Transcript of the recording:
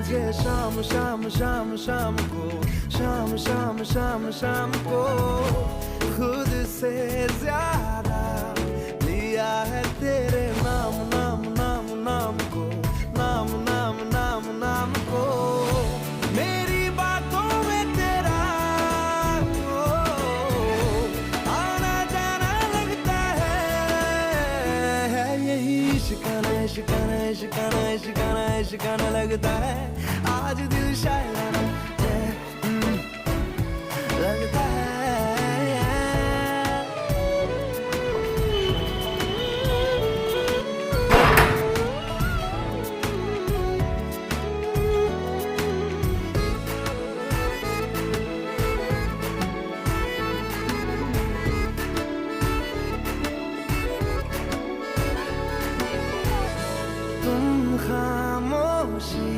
लगे शाम शाम शाम शाम को, शाम शाम शाम शाम को खुद से ज्यादा लिया है तेरे नाम नाम नाम नाम को, नाम नाम नाम नाम को। मेरी बातों में तेरा आना जाना लगता है, यही शिकाना शिकाना शिकाना शिकाना शिकाना लगता है। आज दिल शायराना लगता है। तुम खामोशी